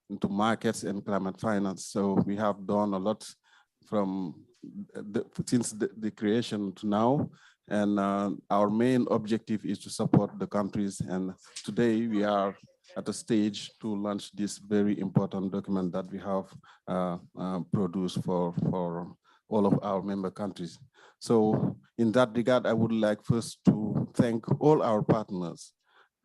into markets and climate finance. So we have done a lot from since the creation to now. And our main objective is to support the countries. And today we are at a stage to launch this very important document that we have produced for all of our member countries. So in that regard, I would like first to thank all our partners,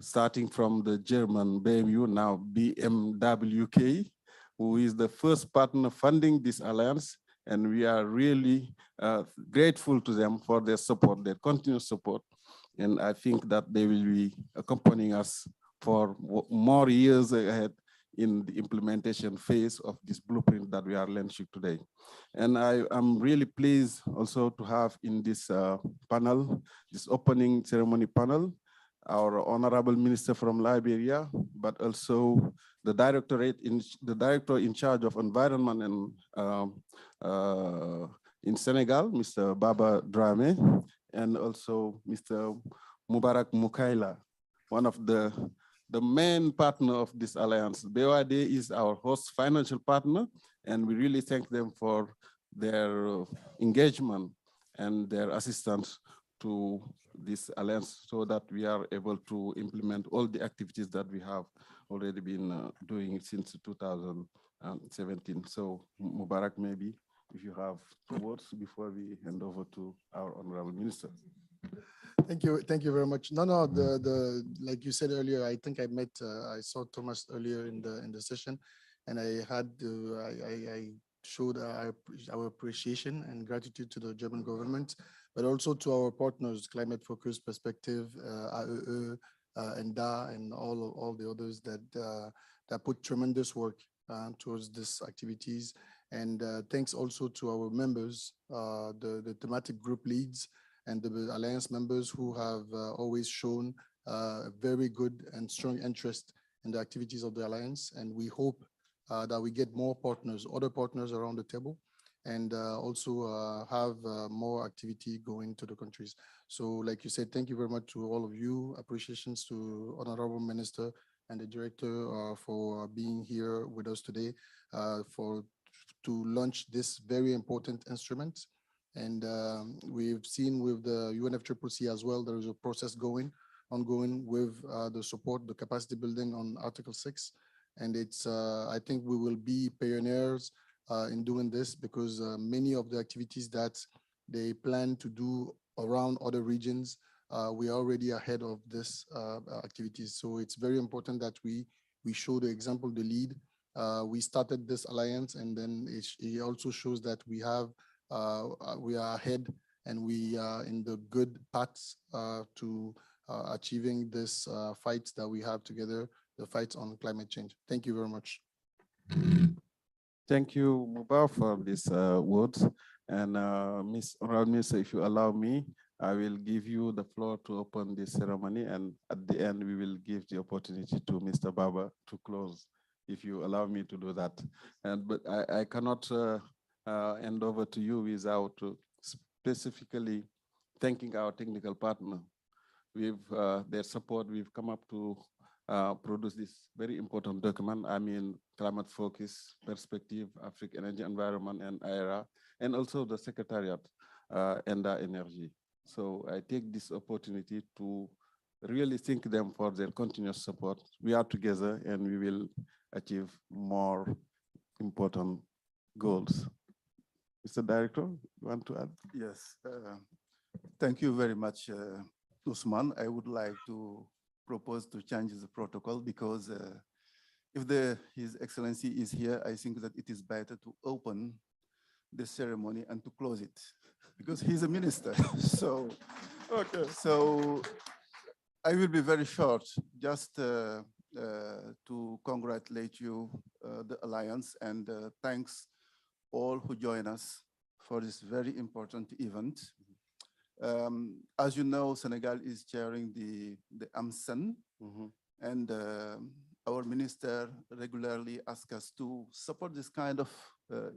starting from the German BMU, now BMWK, who is the first partner funding this alliance. And we are really grateful to them for their support, their continuous support. And I think that they will be accompanying us for more years ahead in the implementation phase of this blueprint that we are launching today. And I am really pleased also to have in this panel, this opening ceremony panel, our Honorable Minister from Liberia, but also the director in charge of environment and in Senegal, Mr. Baba Dramé, and also Mr. Mubarak Mukaila, one of the main partner of this alliance. BOAD is our host financial partner, and we really thank them for their engagement and their assistance to this alliance so that we are able to implement all the activities that we have already been doing since 2017. So Mubarak, maybe if you have 2 words before we hand over to our Honorable Minister. Thank you very much. No, like you said earlier, I think I saw Thomas earlier in the session, and I showed our appreciation and gratitude to the German government, but also to our partners, Climate Focus Perspective, AEE, NDA, and all the others that put tremendous work towards these activities. And thanks also to our members, the thematic group leads, and the alliance members who have always shown a very good and strong interest in the activities of the alliance. And we hope that we get more partners, other partners around the table, and also have more activity going to the countries. So like you said, thank you very much to all of you. Appreciations to Honorable Minister and the Director for being here with us today to launch this very important instrument. And we've seen with the UNFCCC as well, there is a process ongoing with the support, the capacity building on Article 6. And it's, I think we will be pioneers in doing this, because many of the activities that they plan to do around other regions, we are already ahead of this activities. So it's very important that we show the example, the lead. We started this alliance, and then it also shows that we are ahead, and we are in the good paths to achieving this fight that we have together, the fight on climate change. Thank you very much. Thank you, Muba, for these words. And Ms. Minister, if you allow me, I will give you the floor to open this ceremony, and at the end, we will give the opportunity to Mr. Baba to close, if you allow me to do that. But I cannot hand over to you without specifically thanking our technical partner. With their support, we've come up to produce this very important document. I mean, Climate Focus Perspective, African Energy Environment, and IRA, and also the Secretariat, ENDA Energy. So I take this opportunity to really thank them for their continuous support. We are together, and we will achieve more important goals. Mr. Director, you want to add? Yes, thank you very much, Usman. I would like to propose to change the protocol, because if His Excellency is here, I think that it is better to open the ceremony and to close it, because he's a minister. So, okay. So I will be very short, just to congratulate you, the Alliance, and thanks all who join us for this very important event. As you know, Senegal is chairing the AMSEN, and our minister regularly asks us to support this kind of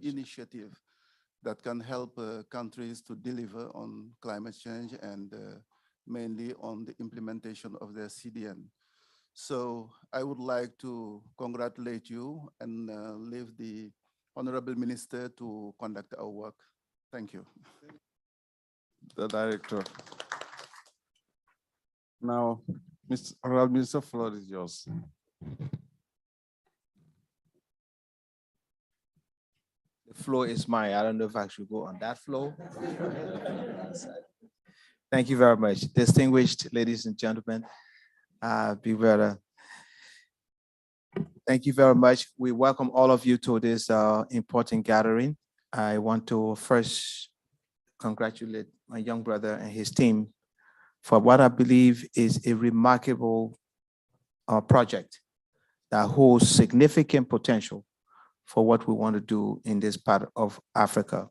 initiative that can help countries to deliver on climate change, and mainly on the implementation of their CDN. So I would like to congratulate you and leave the Honorable Minister to conduct our work. Thank you. The Director. Now, Mr. Honorable Minister, floor is yours. The floor is mine. I don't know if I should go on that floor. Thank you very much. Distinguished ladies and gentlemen, Big Brother, thank you very much. We welcome all of you to this important gathering. I want to first congratulate my young brother and his team for what I believe is a remarkable project that holds significant potential for what we want to do in this part of Africa.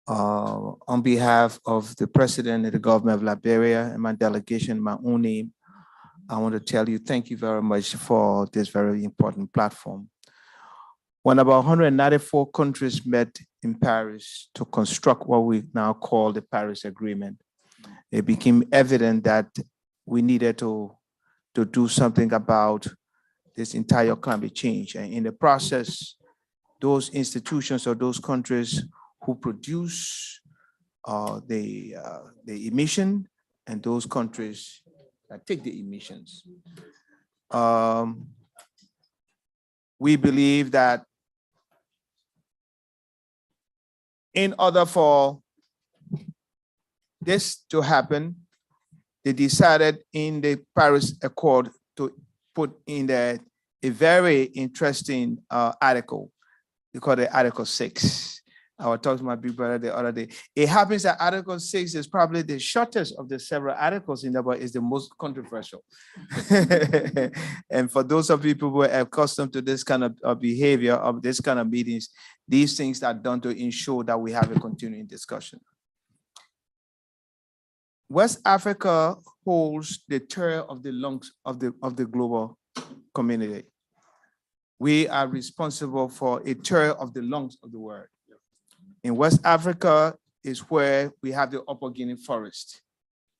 On behalf of the President and the government of Liberia and my delegation, my own name, I want to tell you thank you very much for this very important platform. When about 194 countries met in Paris to construct what we now call the Paris Agreement, it became evident that we needed to do something about this entire climate change. And in the process, those institutions or those countries who produce the emission and those countries that take the emissions. We believe that in order for this to happen, they decided in the Paris Accord to put in there a very interesting article. They call it Article 6. I was talking to my big brother the other day. It happens that Article 6 is probably the shortest of the several articles in there, but it's the most controversial. And for those of people who are accustomed to this kind of behavior, of this kind of meetings, these things are done to ensure that we have a continuing discussion. West Africa holds the third of the lungs of the global community. We are responsible for a third of the lungs of the world. In West Africa is where we have the Upper Guinea forest,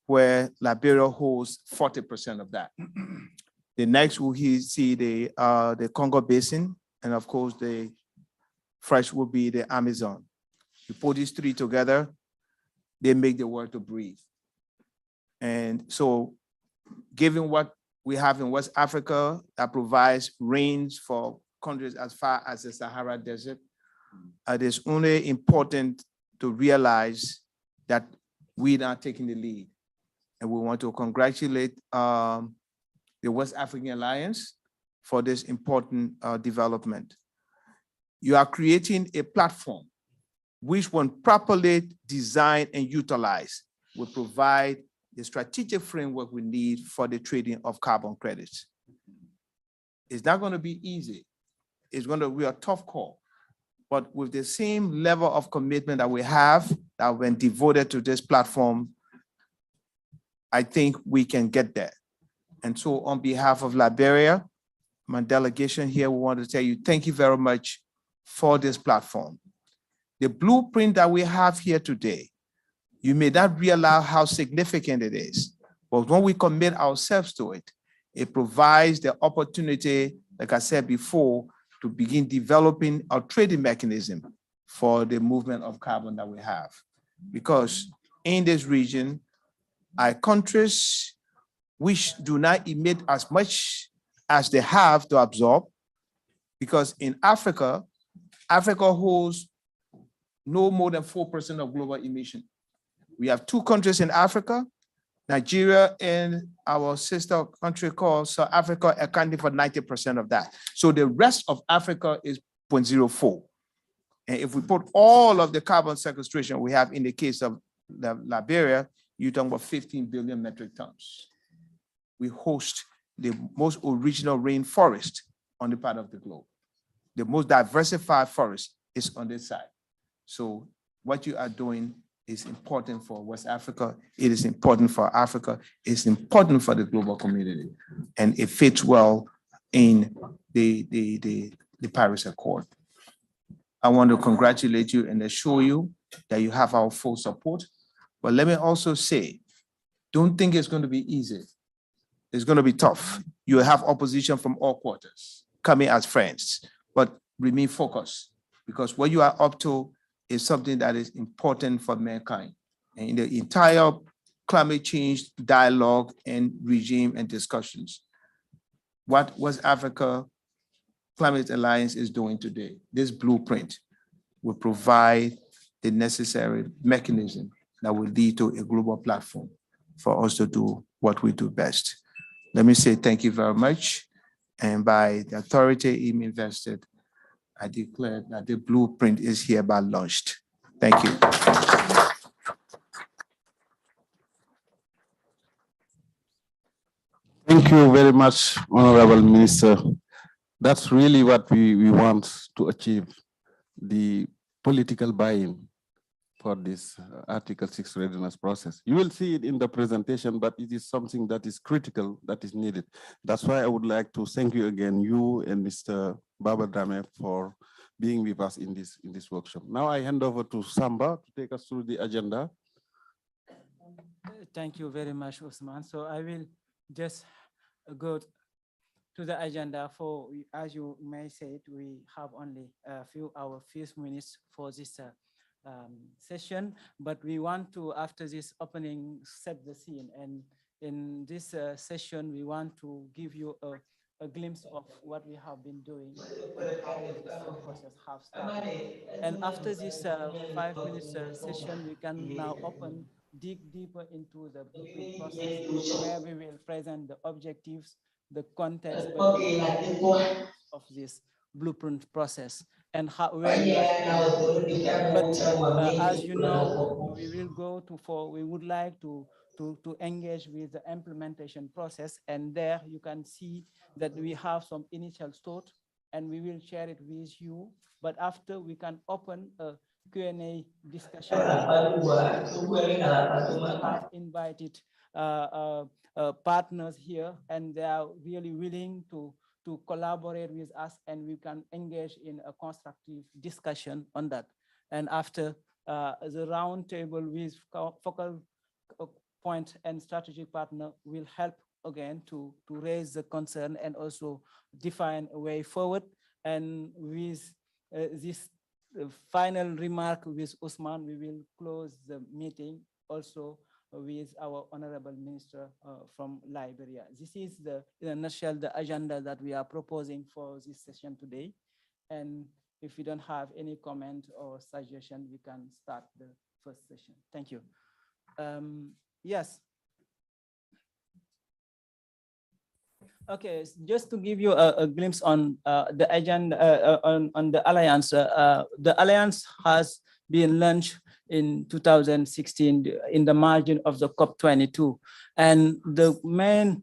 where Liberia holds 40% of that. The next we see the Congo Basin, and of course the fresh will be the Amazon. You put these three together, they make the world to breathe. And so given what we have in West Africa that provides rains for countries as far as the Sahara Desert, it is only important to realize that we are taking the lead. And we want to congratulate the West African Alliance for this important development. You are creating a platform which, when properly designed and utilized, will provide the strategic framework we need for the trading of carbon credits. It's not going to be easy. It's going to be a tough call. But with the same level of commitment that we have, that when devoted to this platform, I think we can get there. And so on behalf of Liberia, my delegation here, we want to tell you, thank you very much for this platform. The blueprint that we have here today, you may not realize how significant it is, but when we commit ourselves to it, it provides the opportunity, like I said before, to begin developing a trading mechanism for the movement of carbon that we have. Because in this region, our countries which do not emit as much as they have to absorb, because in Africa, Africa holds no more than 4% of global emission. We have two countries in Africa, Nigeria and our sister country called South Africa, accounting for 90% of that. So the rest of Africa is 0.04. And if we put all of the carbon sequestration we have in the case of Liberia, you're talking about 15 billion metric tons. We host the most original rainforest on the part of the globe. The most diversified forest is on this side. So what you are doing is important for West Africa. It is important for Africa. It's important for the global community. And it fits well in the Paris Accord. I want to congratulate you and assure you that you have our full support. But let me also say, don't think it's going to be easy. It's going to be tough. You have opposition from all quarters coming as friends, but remain focused, because what you are up to is something that is important for mankind. And in the entire climate change dialogue and regime and discussions, what West Africa Climate Alliance is doing today, this blueprint will provide the necessary mechanism that will lead to a global platform for us to do what we do best. Let me say thank you very much. And by the authority in invested, I declare that the blueprint is hereby launched. Thank you. Thank you very much, Honorable Minister. That's really what we want to achieve, the political buy-in for this Article 6 readiness process. You will see it in the presentation, but it is something that is critical, that is needed. That's why I would like to thank you again, you and Mr. Baba Dame, for being with us in this workshop. Now I hand over to Samba to take us through the agenda. Thank you very much, Usman. So I will just go to the agenda. For, as you may say, we have only our few minutes for this session, but we want to, after this opening, set the scene. And in this session, we want to give you a glimpse of what we have been doing and how this process has started. And after this 5 minutes session, we can now dig deeper into the blueprint process, where we will present the objectives, the context, but also the impact of this blueprint process and how, where we are heading. But as you know, we will go to we would like to engage with the implementation process, and there you can see that we have some initial thought, and we will share it with you. But after, we can open a Q&A discussion. We have invited partners here, and they are really willing to collaborate with us, and we can engage in a constructive discussion on that. And after the round table with focal point and strategic partner will help again to raise the concern and also define a way forward. And with this final remark with Usman, we will close the meeting also with our Honorable Minister from Liberia. This is in a nutshell, the agenda that we are proposing for this session today. And if you don't have any comment or suggestion, we can start the first session. Thank you. Yes. Okay, just to give you a glimpse on the agenda on the Alliance. The Alliance has been launched in 2016 in the margin of the COP22. And the main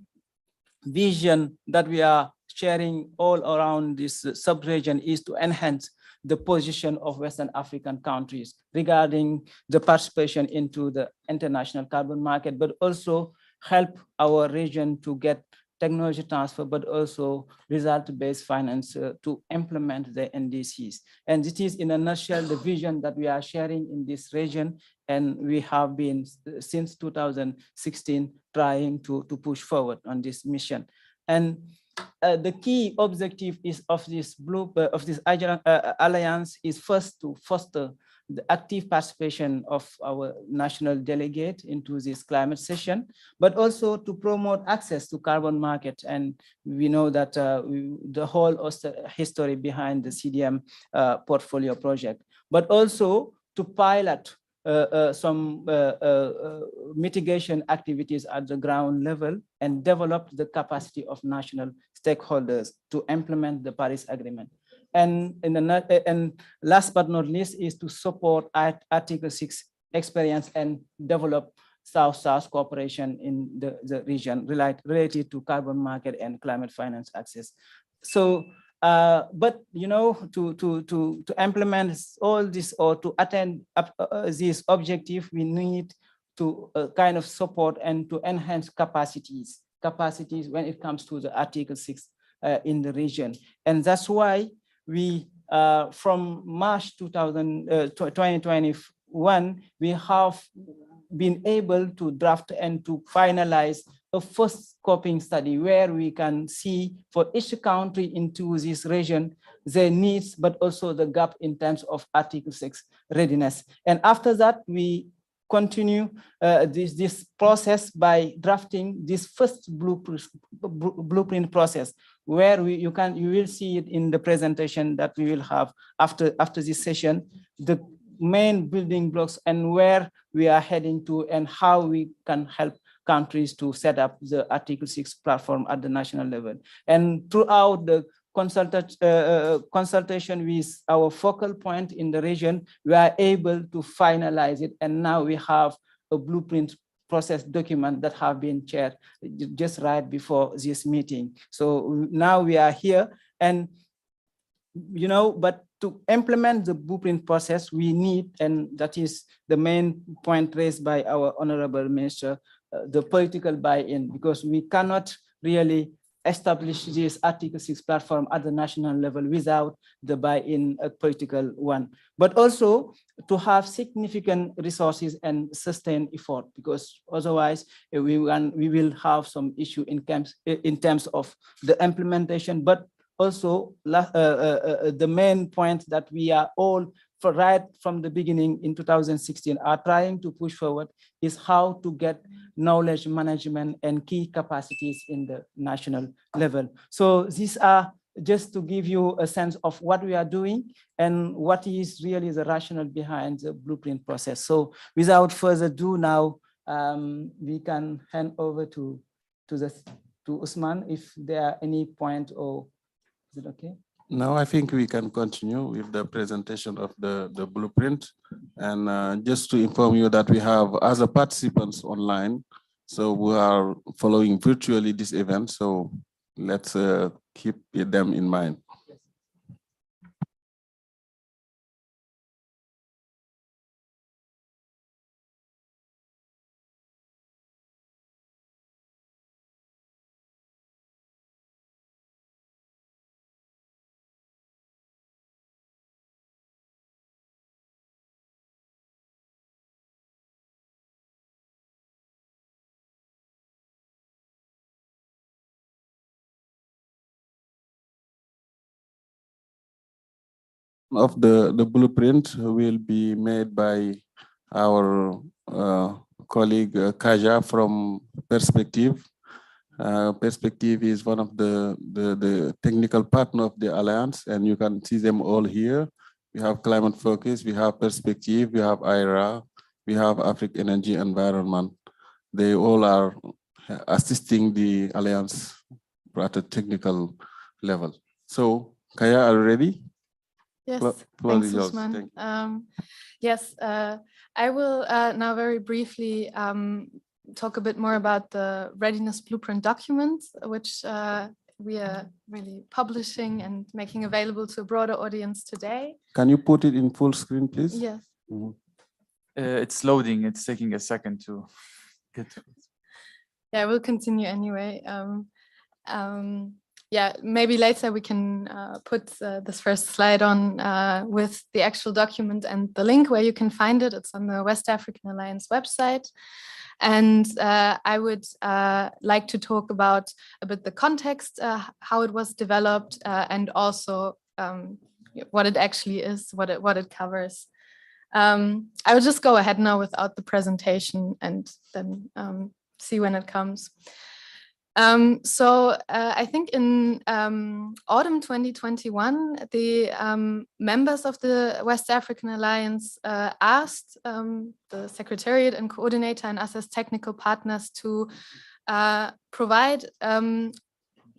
vision that we are sharing all around this sub-region is to enhance the position of Western African countries regarding the participation into the international carbon market, but also help our region to get technology transfer, but also result-based finance to implement the NDCs. And it is in a nutshell the vision that we are sharing in this region, and we have been since 2016 trying to push forward on this mission. And the key objective is of this alliance is first to foster the active participation of our national delegate into this climate session, but also to promote access to carbon market. And we know that the whole history behind the CDM portfolio project, but also to pilot some mitigation activities at the ground level and develop the capacity of national stakeholders to implement the Paris Agreement. And last but not least is to support Article 6 experience and develop South-South cooperation in the region related to carbon market and climate finance access. So, but you know, to implement all this or to attain this objective, we need to kind of support and to enhance capacities when it comes to the Article 6 in the region. And that's why we, from March 2021, we have been able to draft and to finalize a first scoping study where we can see for each country into this region, their needs, but also the gap in terms of Article 6 readiness. And after that, we continue this process by drafting this first blueprint process, where you will see it in the presentation that we will have after this session, the main building blocks and where we are heading to and how we can help countries to set up the Article 6 platform at the national level. And throughout the consultation with our focal point in the region, we are able to finalize it. And now we have a blueprint process document that have been shared just right before this meeting. So now we are here, and but to implement the blueprint process, we need, and that is the main point raised by our honorable minister, the political buy-in, because we cannot really establish this Article 6 platform at the national level without the buy-in, a political one, but also to have significant resources and sustained effort, because otherwise we will have some issue in terms of the implementation, but also the main point that we are all, right from the beginning in 2016, are trying to push forward is how to get knowledge management and key capacities in the national level. So these are just to give you a sense of what we are doing and what is really the rationale behind the blueprint process. So without further ado now, we can hand over to Usman if there are any point, or is it okay? No, I think we can continue with the presentation of the blueprint. And just to inform you that we have other participants online. So we are following virtually this event. So let's keep them in mind. Of the blueprint will be made by our colleague Kaja from Perspective. Perspective is one of the technical partner of the Alliance, and you can see them all here. We have Climate Focus, we have Perspective, we have IRA, we have African Energy Environment. They all are assisting the Alliance at a technical level. So, Kaya, are you ready? Yes, thanks, Usman. Yes, I will now very briefly talk a bit more about the readiness blueprint document, which we are really publishing and making available to a broader audience today. Can you put it in full screen, please? Yes. Mm-hmm. It's loading. It's taking a second to get to it. Yeah, we'll continue anyway. Yeah, maybe later we can put this first slide on with the actual document and the link where you can find it. It's on the West African Alliance website. And I would like to talk about a bit the context, how it was developed, and also what it actually is, what it covers. I will just go ahead now without the presentation and then see when it comes. So I think in autumn 2021, the members of the West African Alliance asked the Secretariat and Coordinator and us as technical partners to provide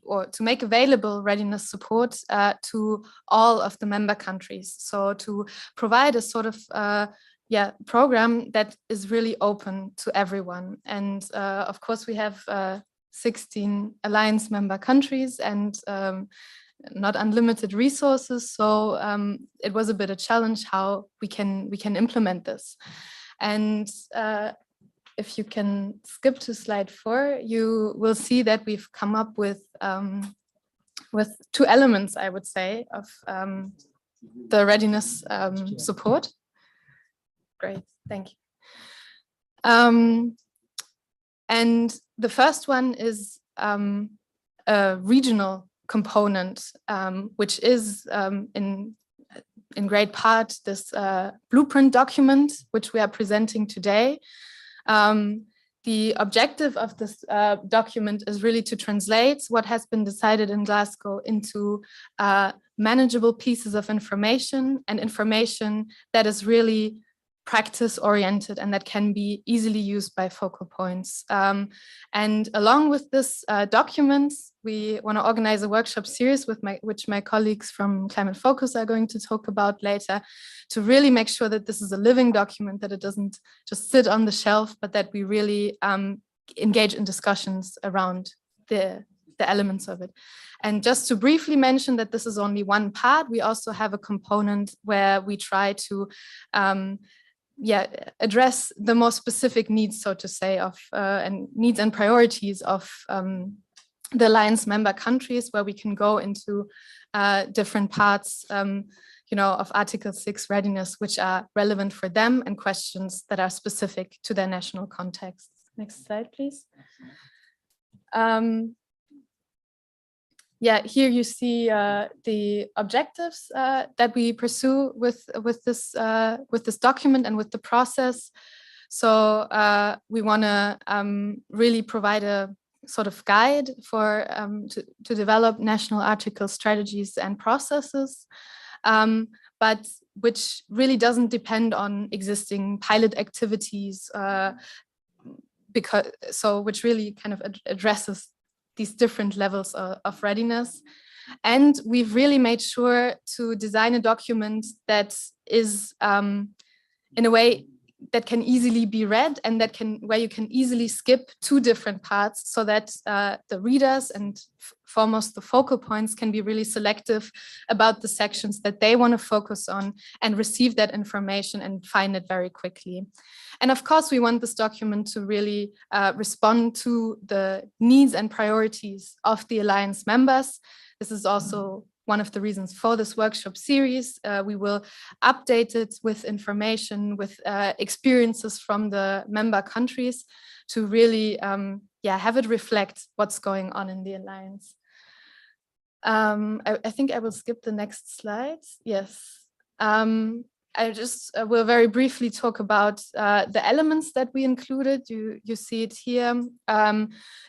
or to make available readiness support to all of the member countries. So to provide a sort of program that is really open to everyone. And of course, we have 16 alliance member countries and not unlimited resources. So it was a bit of a challenge how we can implement this. And if you can skip to slide 4, you will see that we've come up with 2 elements, I would say, of the readiness support. Great, thank you. And the first one is a regional component, which is in great part this blueprint document, which we are presenting today. The objective of this document is really to translate what has been decided in Glasgow into manageable pieces of information, and information that is really practice-oriented and that can be easily used by focal points. And along with this document, we want to organize a workshop series with which my colleagues from Climate Focus are going to talk about later, to really make sure that this is a living document, that it doesn't just sit on the shelf, but that we really engage in discussions around the elements of it. And just to briefly mention that this is only one part, we also have a component where we try to address the more specific needs, so to say, of and needs and priorities of the Alliance member countries, where we can go into different parts, of Article 6 readiness, which are relevant for them, and questions that are specific to their national context. Next slide, please. Here you see the objectives that we pursue with this document and with the process. So we want to really provide a sort of guide for to develop national Article strategies and processes, but which really doesn't depend on existing pilot activities, which really kind of addresses these different levels of readiness. And we've really made sure to design a document that is in a way that can easily be read, and where you can easily skip two different parts, so that the readers and foremost the focal points can be really selective about the sections that they want to focus on, and receive that information and find it very quickly. And of course, we want this document to really respond to the needs and priorities of the Alliance members. This is also one of the reasons for this workshop series. We will update it with information, with experiences from the member countries, to really have it reflect what's going on in the Alliance. I think I will skip the next slide. Yes. I just will very briefly talk about the elements that we included. You see it here.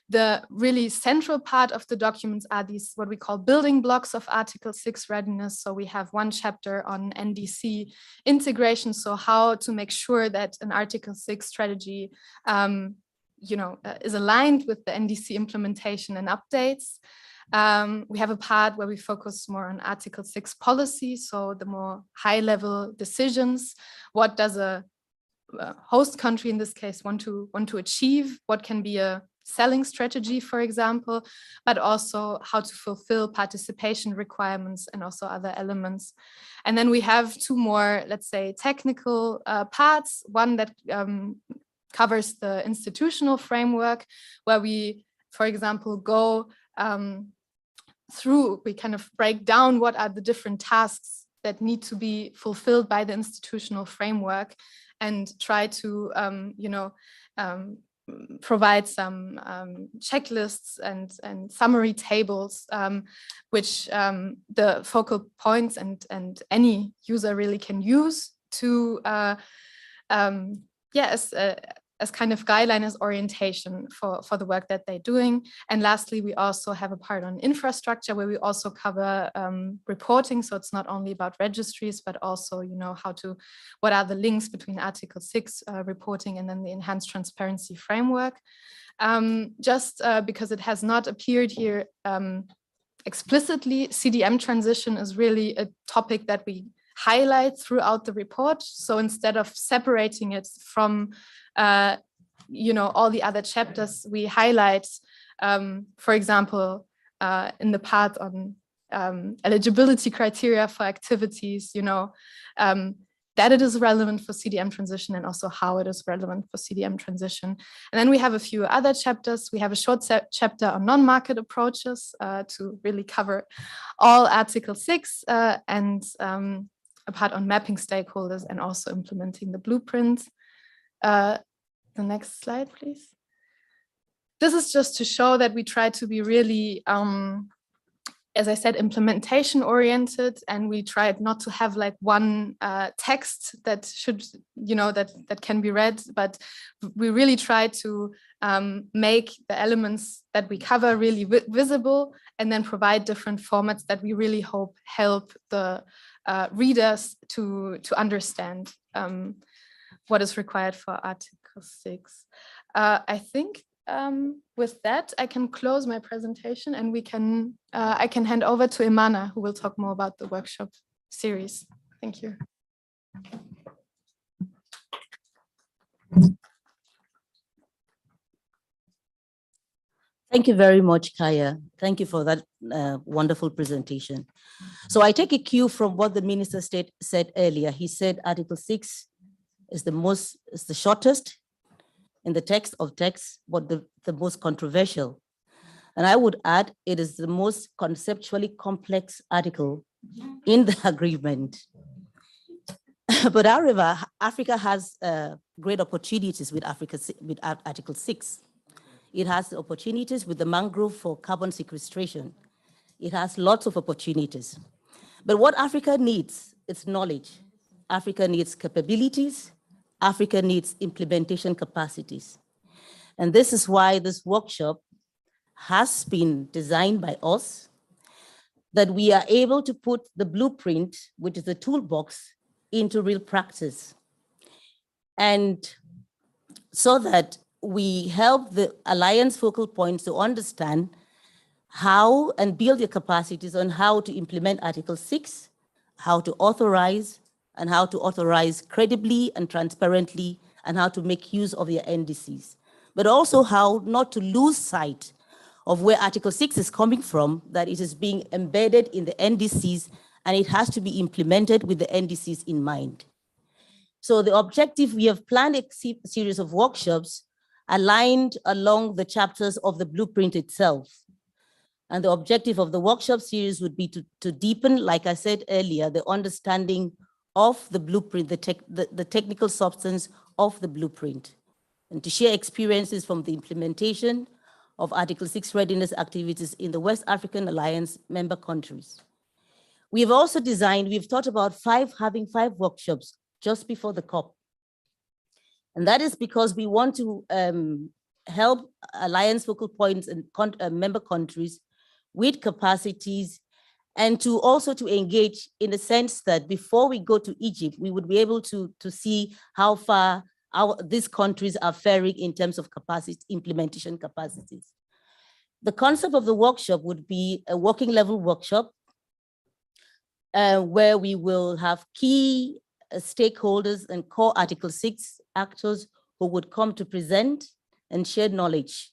The really central part of the documents are these, what we call building blocks of Article 6 readiness. So we have one chapter on NDC integration, so how to make sure that an Article 6 strategy is aligned with the NDC implementation and updates. We have a part where we focus more on Article 6 policy, so the more high-level decisions. What does a host country, in this case, want to achieve? What can be a selling strategy, for example, but also how to fulfill participation requirements and also other elements. And then we have two more, let's say, technical parts. One that covers the institutional framework, where we, for example, go we kind of break down what are the different tasks that need to be fulfilled by the institutional framework, and try to provide some checklists and summary tables, which the focal points and any user really can use to as kind of guideline, as orientation for the work that they're doing. And lastly, we also have a part on infrastructure, where we also cover reporting. So it's not only about registries, but also, what are the links between Article 6 reporting and then the enhanced transparency framework. Just because it has not appeared here explicitly, CDM transition is really a topic that we highlight throughout the report. So instead of separating it from all the other chapters, we highlight, for example, in the part on eligibility criteria for activities, that it is relevant for CDM transition, and also how it is relevant for CDM transition. And then we have a few other chapters. We have a short chapter on non-market approaches to really cover all Article 6, and a part on mapping stakeholders and also implementing the blueprint. The next slide, please. this is just to show that we try to be really, as I said, implementation oriented, and we tried not to have like one text that should, that can be read, but we really try to make the elements that we cover really visible, and then provide different formats that we really hope help the readers to understand what is required for Article 6. I think with that, I can close my presentation, and I can hand over to Imana, who will talk more about the workshop series. Thank you. Thank you very much, Kaya. Thank you for that wonderful presentation. So I take a cue from what the Minister said earlier. He said Article 6 is the shortest in the text of texts, but the most controversial. And I would add, it is the most conceptually complex article in the agreement. But however, Africa has great opportunities with Article 6. It has opportunities with the mangrove for carbon sequestration. It has lots of opportunities. But what Africa needs is knowledge. Africa needs capabilities. Africa needs implementation capacities. And this is why this workshop has been designed by us, that we are able to put the blueprint, which is the toolbox, into real practice. And so that we help the Alliance focal points to understand how and build their capacities on how to implement Article 6, how to authorize, and how to authorize credibly and transparently, and how to make use of their NDCs. But also how not to lose sight of where Article 6 is coming from, that it is being embedded in the NDCs, and it has to be implemented with the NDCs in mind. So the objective, we have planned a series of workshops aligned along the chapters of the blueprint itself. And the objective of the workshop series would be to deepen, like I said earlier, the understanding of the blueprint, the technical substance of the blueprint, and to share experiences from the implementation of Article 6 readiness activities in the West African Alliance member countries. We've also we've thought about having five workshops just before the COP. And that is because we want to help Alliance focal points and member countries with capacities, and to also to engage in the sense that before we go to Egypt, we would be able to see how far these countries are faring in terms of implementation capacities. The concept of the workshop would be a working level workshop where we will have key stakeholders and core Article 6 actors who would come to present and share knowledge.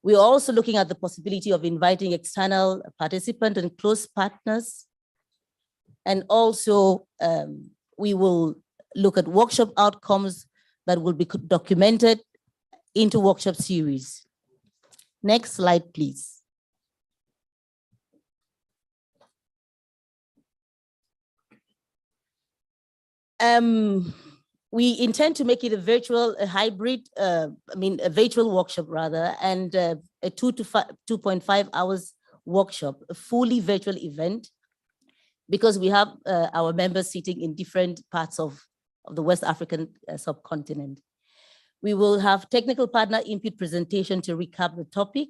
We're also looking at the possibility of inviting external participants and close partners. And also we will look at workshop outcomes that will be documented into workshop series. Next slide, please. We intend to make it a virtual workshop rather, and a 2.5 hours workshop, a fully virtual event, because we have our members sitting in different parts of the West African subcontinent. We will have technical partner input presentation to recap the topic.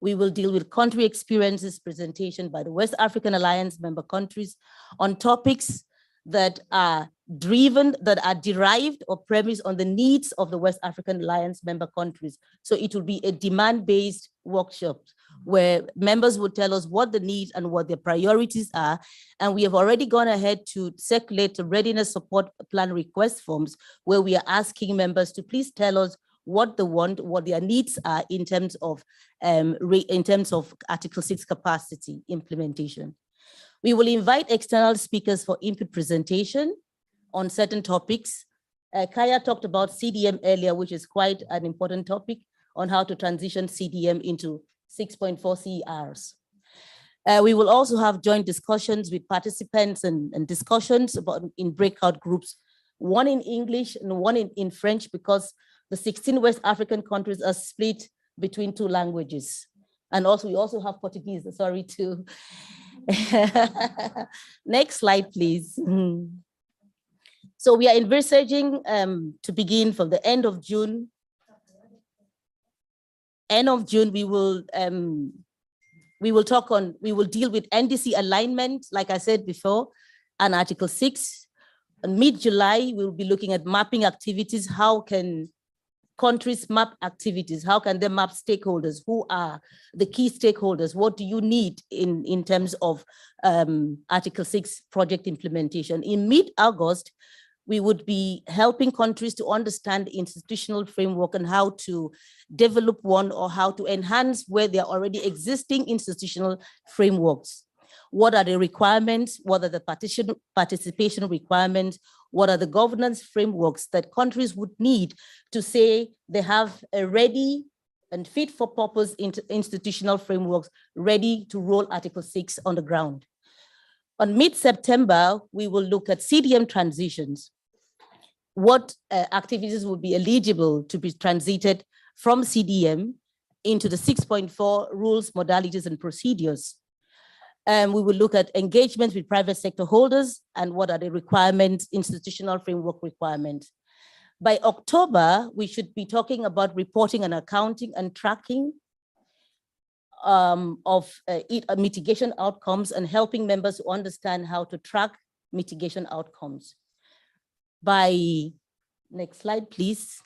We will deal with country experiences presentation by the West African Alliance member countries on topics that are derived or premised on the needs of the West African Alliance member countries. So it will be a demand-based workshop where members will tell us what the needs and what their priorities are. And we have already gone ahead to circulate the readiness support plan request forms, where we are asking members to please tell us what they want, what their needs are in terms of Article 6 capacity implementation. We will invite external speakers for input presentation on certain topics. Kaya talked about CDM earlier, which is quite an important topic on how to transition CDM into 6.4 CERs. We will also have joint discussions with participants and discussions in breakout groups, one in English and one in French, because the 16 West African countries are split between two languages. And also, we also have Portuguese, sorry, too. Next slide, please. So we are envisaging to begin from the end of June. End of June, we will deal with NDC alignment, like I said before, and Article 6. And mid-July, we'll be looking at mapping activities. How can countries map activities? How can they map stakeholders? Who are the key stakeholders? What do you need in terms of Article 6 project implementation? In mid-August, we would be helping countries to understand the institutional framework and how to develop one or how to enhance where there are already existing institutional frameworks. What are the requirements? What are the participation requirements? What are the governance frameworks that countries would need to say they have a ready and fit for purpose institutional frameworks ready to roll Article 6 on the ground? On mid-September, we will look at CDM transitions. What activities will be eligible to be transited from CDM into the 6.4 rules, modalities, and procedures. We will look at engagements with private sector holders and what are the requirements, institutional framework requirements. By October, we should be talking about reporting and accounting and tracking of mitigation outcomes and helping members to understand how to track mitigation outcomes. By next slide, please.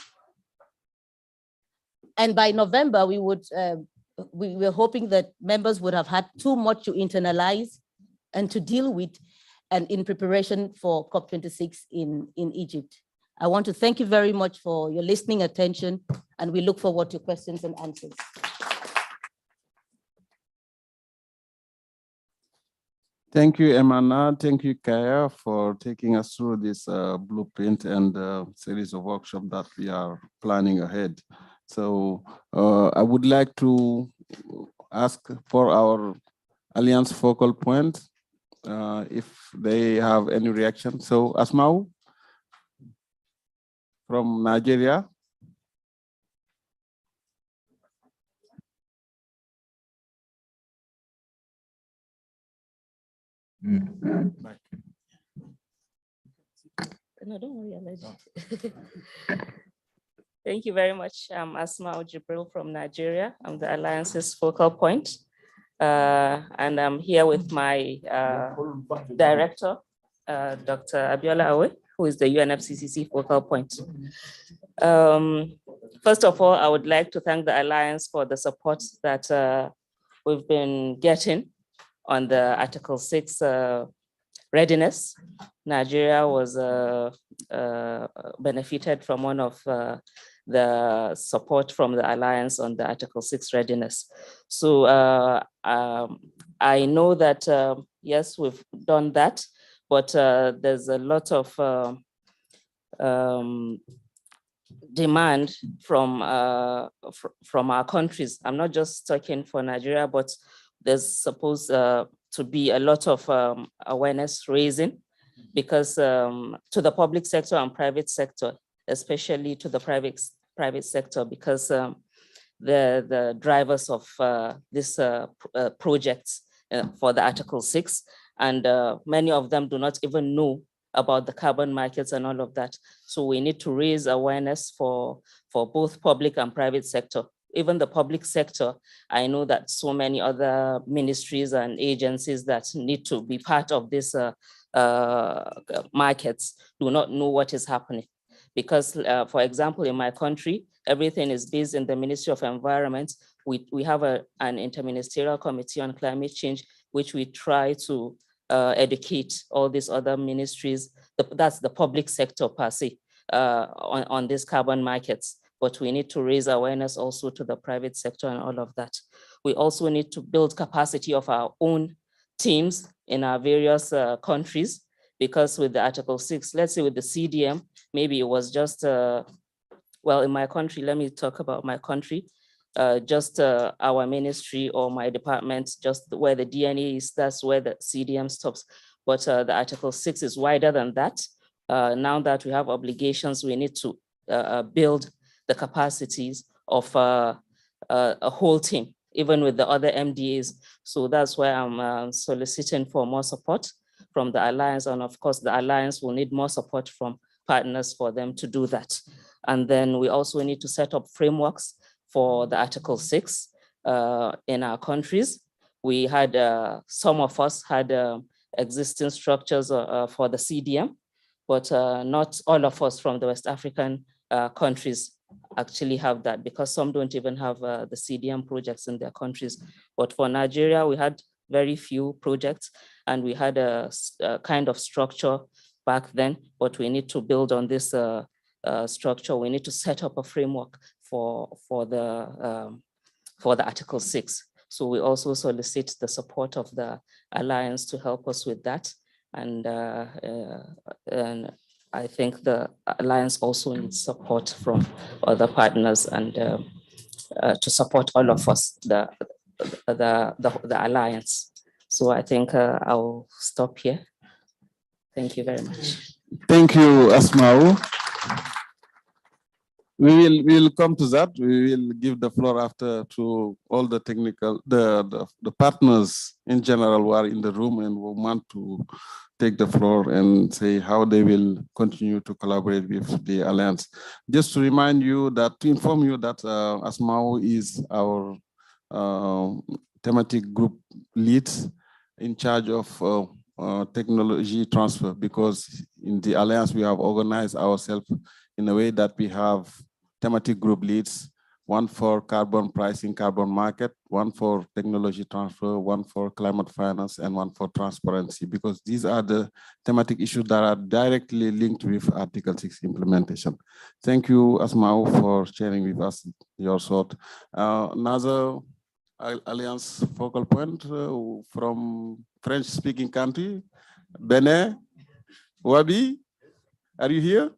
And by November, we were hoping that members would have had too much to internalize and to deal with, and in preparation for COP26 in Egypt. I want to thank you very much for your listening attention, and we look forward to questions and answers. Thank you, Emana. Thank you, Kaya, for taking us through this blueprint and series of workshops that we are planning ahead. So I would like to ask for our Alliance focal point if they have any reaction. So Asmau from Nigeria. Back. No, don't worry, Thank you very much. I'm Asma Jibril from Nigeria. I'm the Alliance's focal point. And I'm here with my director, Dr. Abiola Awe, who is the UNFCCC focal point. First of all, I would like to thank the Alliance for the support that we've been getting on the Article 6 readiness. Nigeria was benefited from one of the support from the Alliance on the Article 6 readiness. So I know that, yes, we've done that, but there's a lot of demand from our countries. I'm not just talking for Nigeria, but there's supposed to be a lot of awareness raising, because to the public sector and private sector, especially to the private sector, because the drivers of this projects for the Article 6, and many of them do not even know about the carbon markets and all of that. So we need to raise awareness for both public and private sector. Even the public sector, I know that so many other ministries and agencies that need to be part of this markets do not know what is happening. Because, for example, in my country, everything is based in the Ministry of Environment. We have an interministerial committee on climate change, which we try to educate all these other ministries. That's the public sector per se on these carbon markets. But we need to raise awareness also to the private sector and all of that. We also need to build capacity of our own teams in our various countries, because with the Article 6, let's say with the CDM, maybe it was just, well, in my country, let me talk about my country, just our ministry or my department, just where the DNA is, that's where the CDM stops. But the Article 6 is wider than that. Now that we have obligations, we need to build the capacities of a whole team, even with the other MDAs. So that's why I'm soliciting for more support from the Alliance. And of course, the Alliance will need more support from partners for them to do that. And then we also need to set up frameworks for the Article 6 in our countries. We had, some of us had existing structures for the CDM, but not all of us from the West African countries actually have that, because some don't even have the CDM projects in their countries. But for Nigeria, we had very few projects, and we had a kind of structure back then, but we need to build on this structure. We need to set up a framework for the Article 6. So we also solicit the support of the Alliance to help us with that. And I think the Alliance also needs support from other partners and to support all of us, the Alliance. So I think I'll stop here. Thank you very much. Thank you, Asma'u. We will come to that. We will give the floor after to all the technical, the partners in general who are in the room and who want to take the floor and say how they will continue to collaborate with the Alliance. Just to remind you that, to inform you that Asma'u is our thematic group lead in charge of technology transfer, because in the Alliance we have organized ourselves in a way that we have thematic group leads, one for carbon pricing, carbon market, one for technology transfer, one for climate finance, and one for transparency, because these are the thematic issues that are directly linked with Article 6 implementation. Thank you, Asma'u, for sharing with us your thought. Another Alliance focal point from French-speaking country, Benin, Wabi, are you here?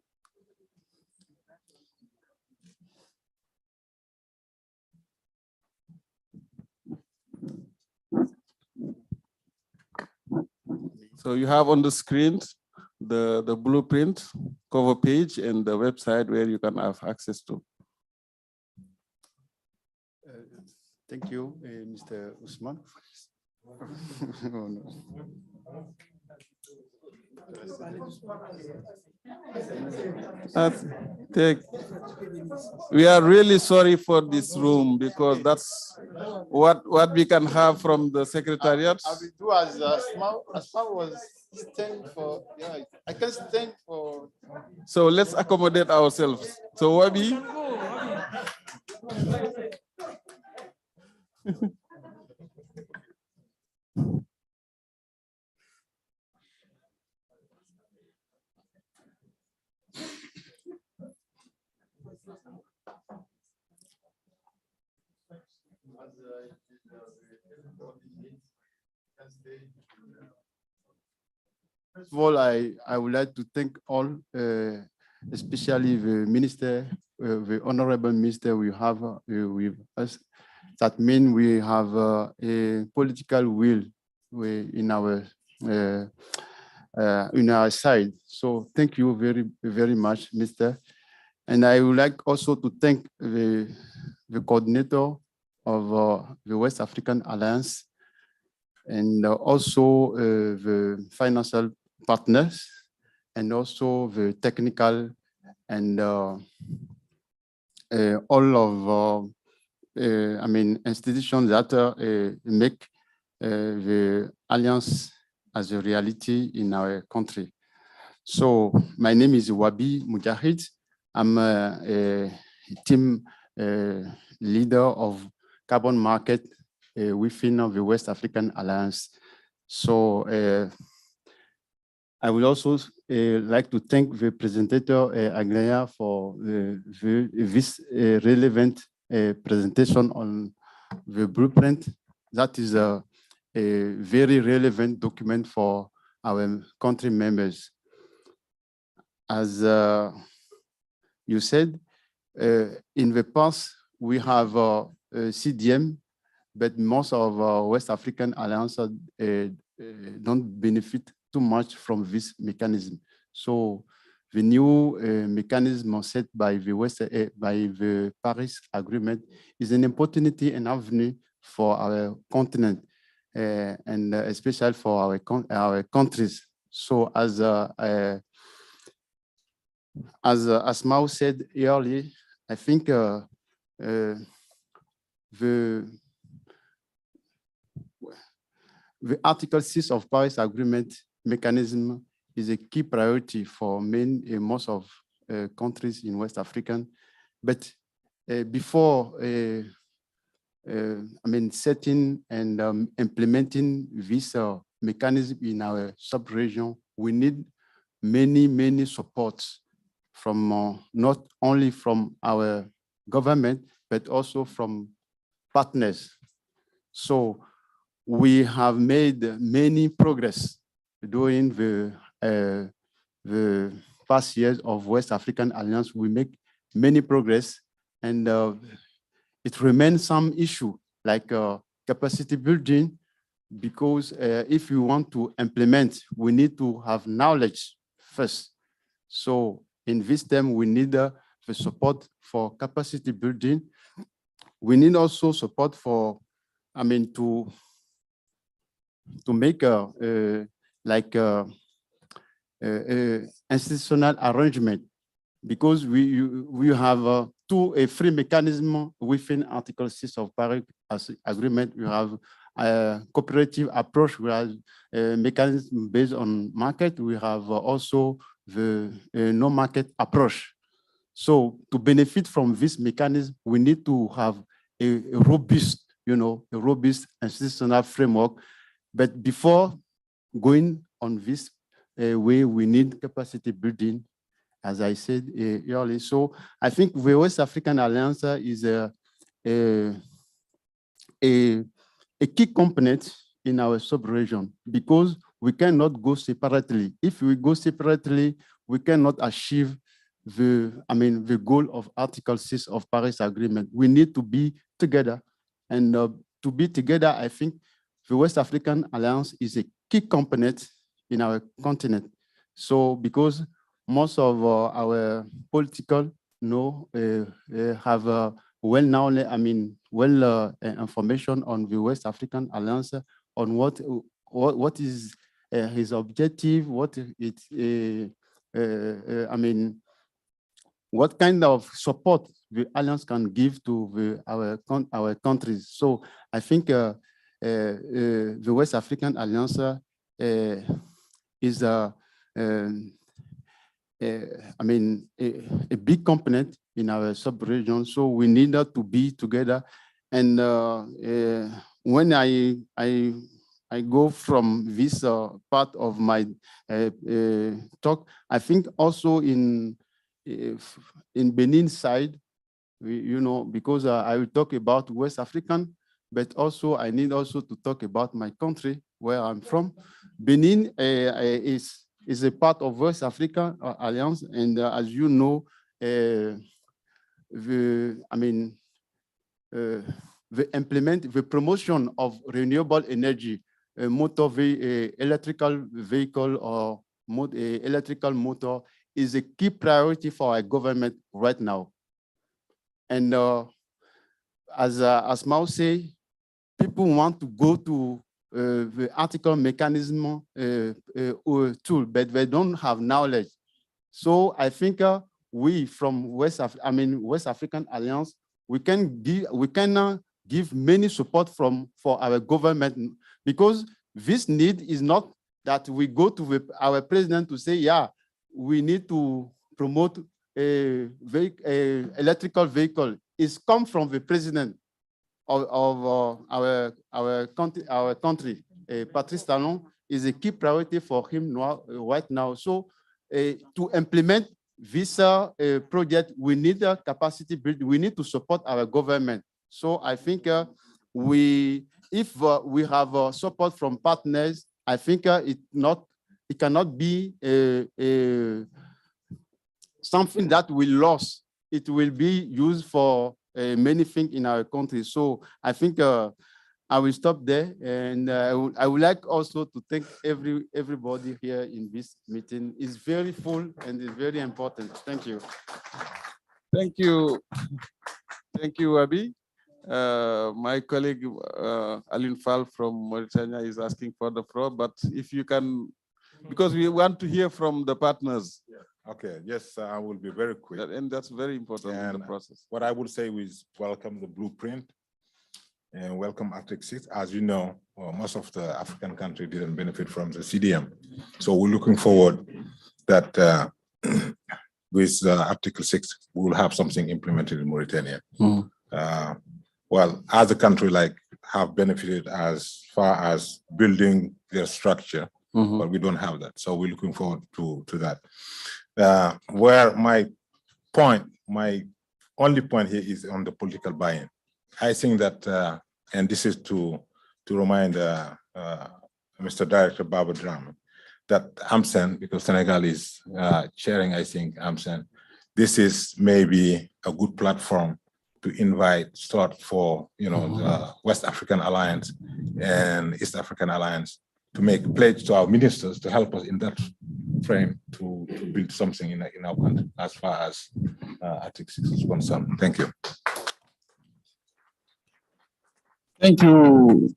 So you have on the screen the blueprint cover page and the website where you can have access to. Thank you, Mr. Usman. Oh, no. We are really sorry for this room, because that's what we can have from the secretariat. I will do as Asma was staying for, yeah, I can stand for. So let's accommodate ourselves. So Wabi. First of all, I would like to thank all, especially the minister, the honorable minister we have with us. That means we have a political will in our side. So thank you very, very much, Mr. And I would like also to thank the coordinator of the West African Alliance, and also the financial partners, and also the technical and all of institutions that make the alliance as a reality in our country. So my name is Wabi Mujahid. I'm a team leader of carbon market within the West African Alliance. So I would also like to thank the presenter Aglaia for this relevant presentation on the blueprint. That is a very relevant document for our country members. As you said, in the past, we have CDM, but most of our West African alliances don't benefit too much from this mechanism. So the new mechanism set by the Paris Agreement is an opportunity and avenue for our continent, and especially for our countries. So as Mao said earlier, I think the Article 6 of Paris Agreement mechanism is a key priority for most of countries in West Africa. But before setting and implementing this mechanism in our sub-region, we need many supports from not only from our government, but also from partners. So we have made many progress during the past years of West African Alliance. We make many progress, and it remains some issue like capacity building, because if we want to implement, we need to have knowledge first. So in this term, we need the support for capacity building. We need also support for, to make institutional arrangement, because we have a free mechanism within Article 6 of Paris Agreement. We have a cooperative approach. We have a mechanism based on market. We have also the no market approach. So to benefit from this mechanism, we need to have a robust, a robust institutional framework. But before going on this way, we need capacity building, as I said earlier. So I think the West African Alliance is a key component in our sub-region, because we cannot go separately. If we go separately, we cannot achieve the goal of Article 6 of Paris Agreement. We need to be together, and to be together, I think the West African Alliance is a key component in our continent. So because most of our political have well-known, information on the West African Alliance, on what is his objective, what what kind of support the alliance can give to our countries. So I think the West African Alliance is a big component in our sub-region. So we need to be together. And when I go from this part of my talk, I think also in Benin side, because I will talk about West African, but also I need also to talk about my country, where I'm from. Benin is a part of West African Alliance, and as you know, the promotion of renewable energy, electrical vehicle or electrical motor is a key priority for our government right now. And as Mao say, people want to go to the article mechanism tool, but they don't have knowledge. So I think we from West African Alliance, we can give many support for our government, because this need is not that we go to our president to say, yeah, we need to promote a electrical vehicle. It's come from the president of our country. Patrice Talon is a key priority for him right now. So to implement this project, we need a capacity building. We need to support our government. So I think if we have support from partners, I think it cannot be something that we lost. It will be used for many things in our country. So I think I will stop there, and I would like also to thank everybody here in this meeting. It's very full and it's very important. Thank you. Thank you. Thank you, Abi. My colleague Aline Fall from Mauritania is asking for the floor, but if you can, because we want to hear from the partners. Okay, yes, I will be very quick. And that's very important in the process. What I would say is welcome the blueprint and welcome Article 6. As you know, most of the African countries didn't benefit from the CDM. So we're looking forward that with Article 6, we will have something implemented in Mauritania. Well, as a country have benefited as far as building their structure, but we don't have that. So we're looking forward to that. Where my only point here is on the political buy-in. I think that, and this is to remind Mr. Director Baba Drama, that AMSEN, because Senegal is chairing, I think, AMSEN, this is maybe a good platform to invite for the West African Alliance and East African Alliance to make a pledge to our ministers to help us in that frame to build something in our country as far as Article 6 is concerned. Thank you. Thank you.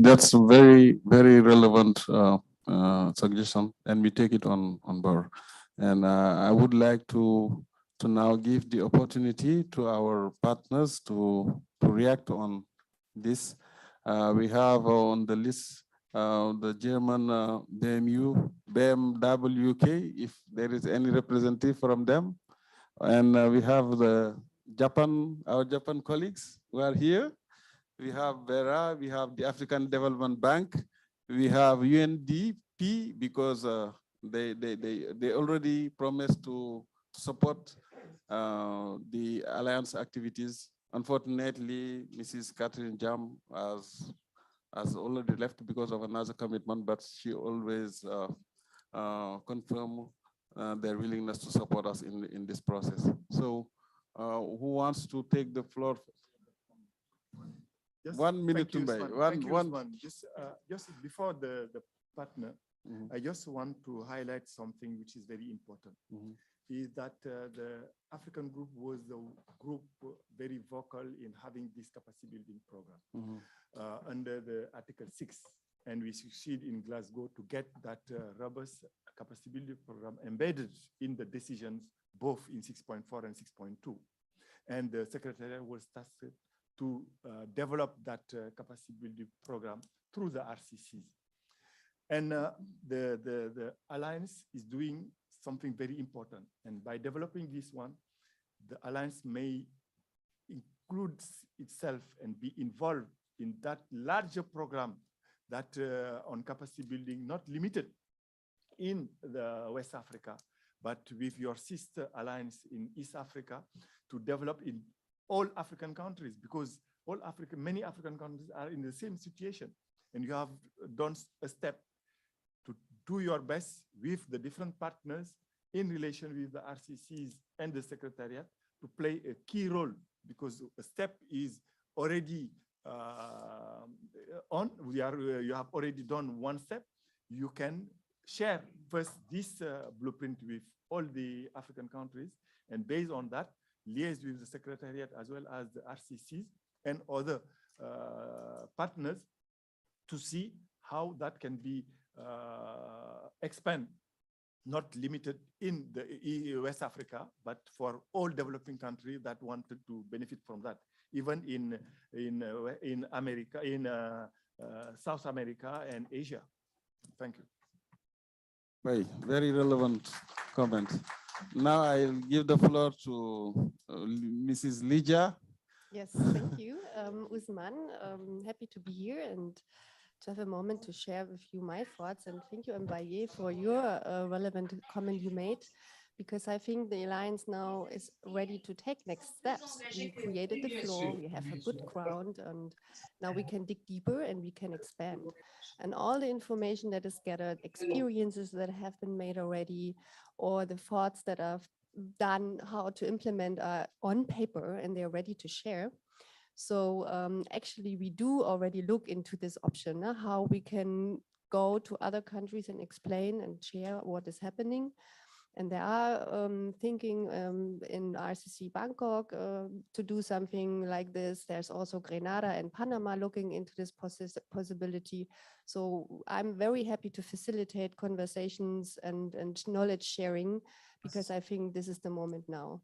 That's a very, very relevant suggestion, and we take it on board. And I would like to now give the opportunity to our partners to react on this. We have on the list the German BMWK, if there is any representative from them. And we have our Japan colleagues who are here. We have Vera, we have the African Development Bank, we have UNDP, because they already promised to support the Alliance activities. Unfortunately, Mrs. Catherine Jam has already left because of another commitment, but she always confirmed their willingness to support us in this process. So who wants to take the floor? Just 1 minute to buy. Just before the partner, I just want to highlight something which is very important. Is that the African group was the group very vocal in having this capacity building program under the Article 6, and we succeed in Glasgow to get that robust capacity building program embedded in the decisions, both in 6.4 and 6.2. And the Secretariat was tasked to develop that capacity building program through the RCCs. And the Alliance is doing something very important. And by developing this one, the Alliance may include itself and be involved in that larger program that on capacity building, not limited in the West Africa, but with your sister alliance in East Africa to develop in all African countries, because many African countries are in the same situation. And you have done a step to do your best with the different partners in relation with the RCCs and the Secretariat to play a key role, because a step is already on. You have already done one step. You can share first this blueprint with all the African countries, and based on that, liaise with the Secretariat as well as the RCCs and other partners to see how that can be expanded, not limited in the West Africa, but for all developing countries that wanted to benefit from that, even in America, in South America and Asia. Thank you. Very relevant comment. Now I'll give the floor to Mrs. Lija. Yes, thank you, Usman. Happy to be here and to have a moment to share with you my thoughts. And thank you, Mbaye, for your relevant comment you made, because I think the Alliance now is ready to take next steps. We created the floor, we have a good ground, and now we can dig deeper and we can expand. And all the information that is gathered, experiences that have been made already, or the thoughts that are done, how to implement on paper, and they're ready to share. So actually, we do already look into this option, how we can go to other countries and explain and share what is happening. And there are thinking in RCC Bangkok to do something like this. There's also Grenada and Panama looking into this possibility. So I'm very happy to facilitate conversations and knowledge sharing, because I think this is the moment now.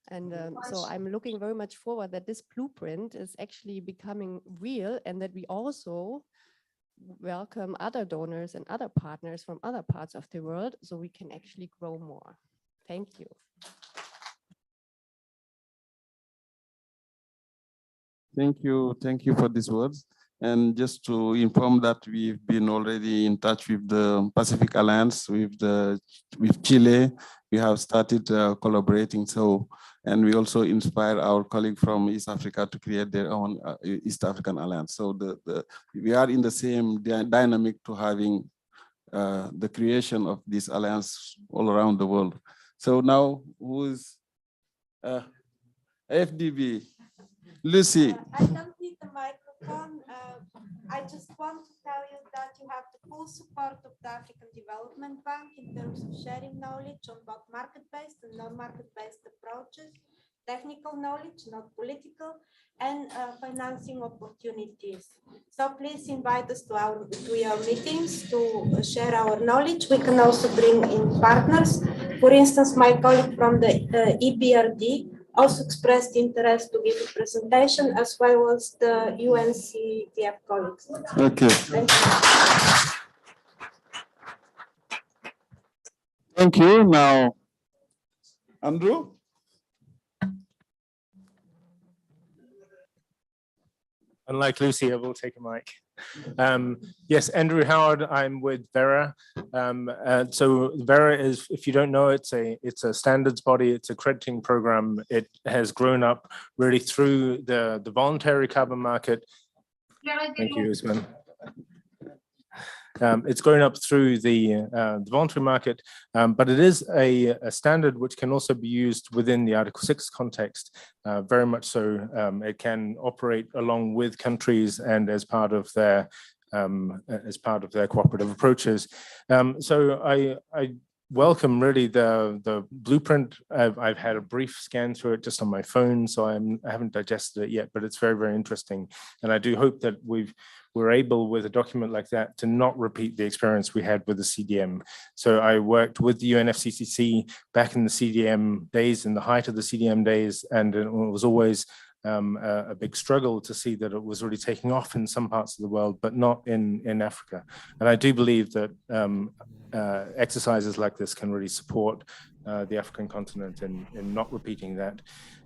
And so I'm looking very much forward that this blueprint is actually becoming real, and that we also welcome other donors and other partners from other parts of the world, so we can actually grow more. Thank you. Thank you for these words. And just to inform that we've been already in touch with the Pacific Alliance, with Chile. We have started collaborating. So, and we also inspire our colleague from East Africa to create their own East African Alliance. So we are in the same dynamic to having the creation of this alliance all around the world. So now, who's FDB? Lucy. I don't need the microphone. I just want to tell you that you have the full support of the African Development Bank in terms of sharing knowledge on both market-based and non-market-based approaches, technical knowledge, not political, and financing opportunities. So please invite us to your meetings to share our knowledge. We can also bring in partners. For instance, my colleague from the EBRD also expressed interest to give a presentation, as well as the UNCTF colleagues. Okay. Thank you. Thank you. Now, Andrew. Unlike Lucy, I will take a mic. Yes, Andrew Howard, I'm with Vera. So Vera is, if you don't know, it's a standards body, it's a accrediting program. It has grown up really through the voluntary carbon market. Thank you, Usman. It's grown up through the voluntary market, but it is a standard which can also be used within the Article 6 context, very much so. It can operate along with countries and as part of their cooperative approaches. So I welcome really the blueprint. I've had a brief scan through it just on my phone, so I haven't digested it yet, but it's very, very interesting. And I do hope that we're able, with a document like that, to not repeat the experience we had with the CDM. So I worked with the UNFCCC back in the CDM days, in the height of the CDM days, and it was always a big struggle to see that it was really taking off in some parts of the world, but not in Africa. And I do believe that exercises like this can really support the African continent in not repeating that.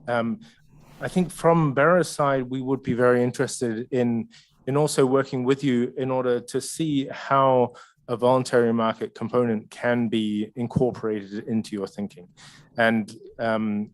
I think from Bera's side, we would be very interested in also working with you in order to see how a voluntary market component can be incorporated into your thinking. And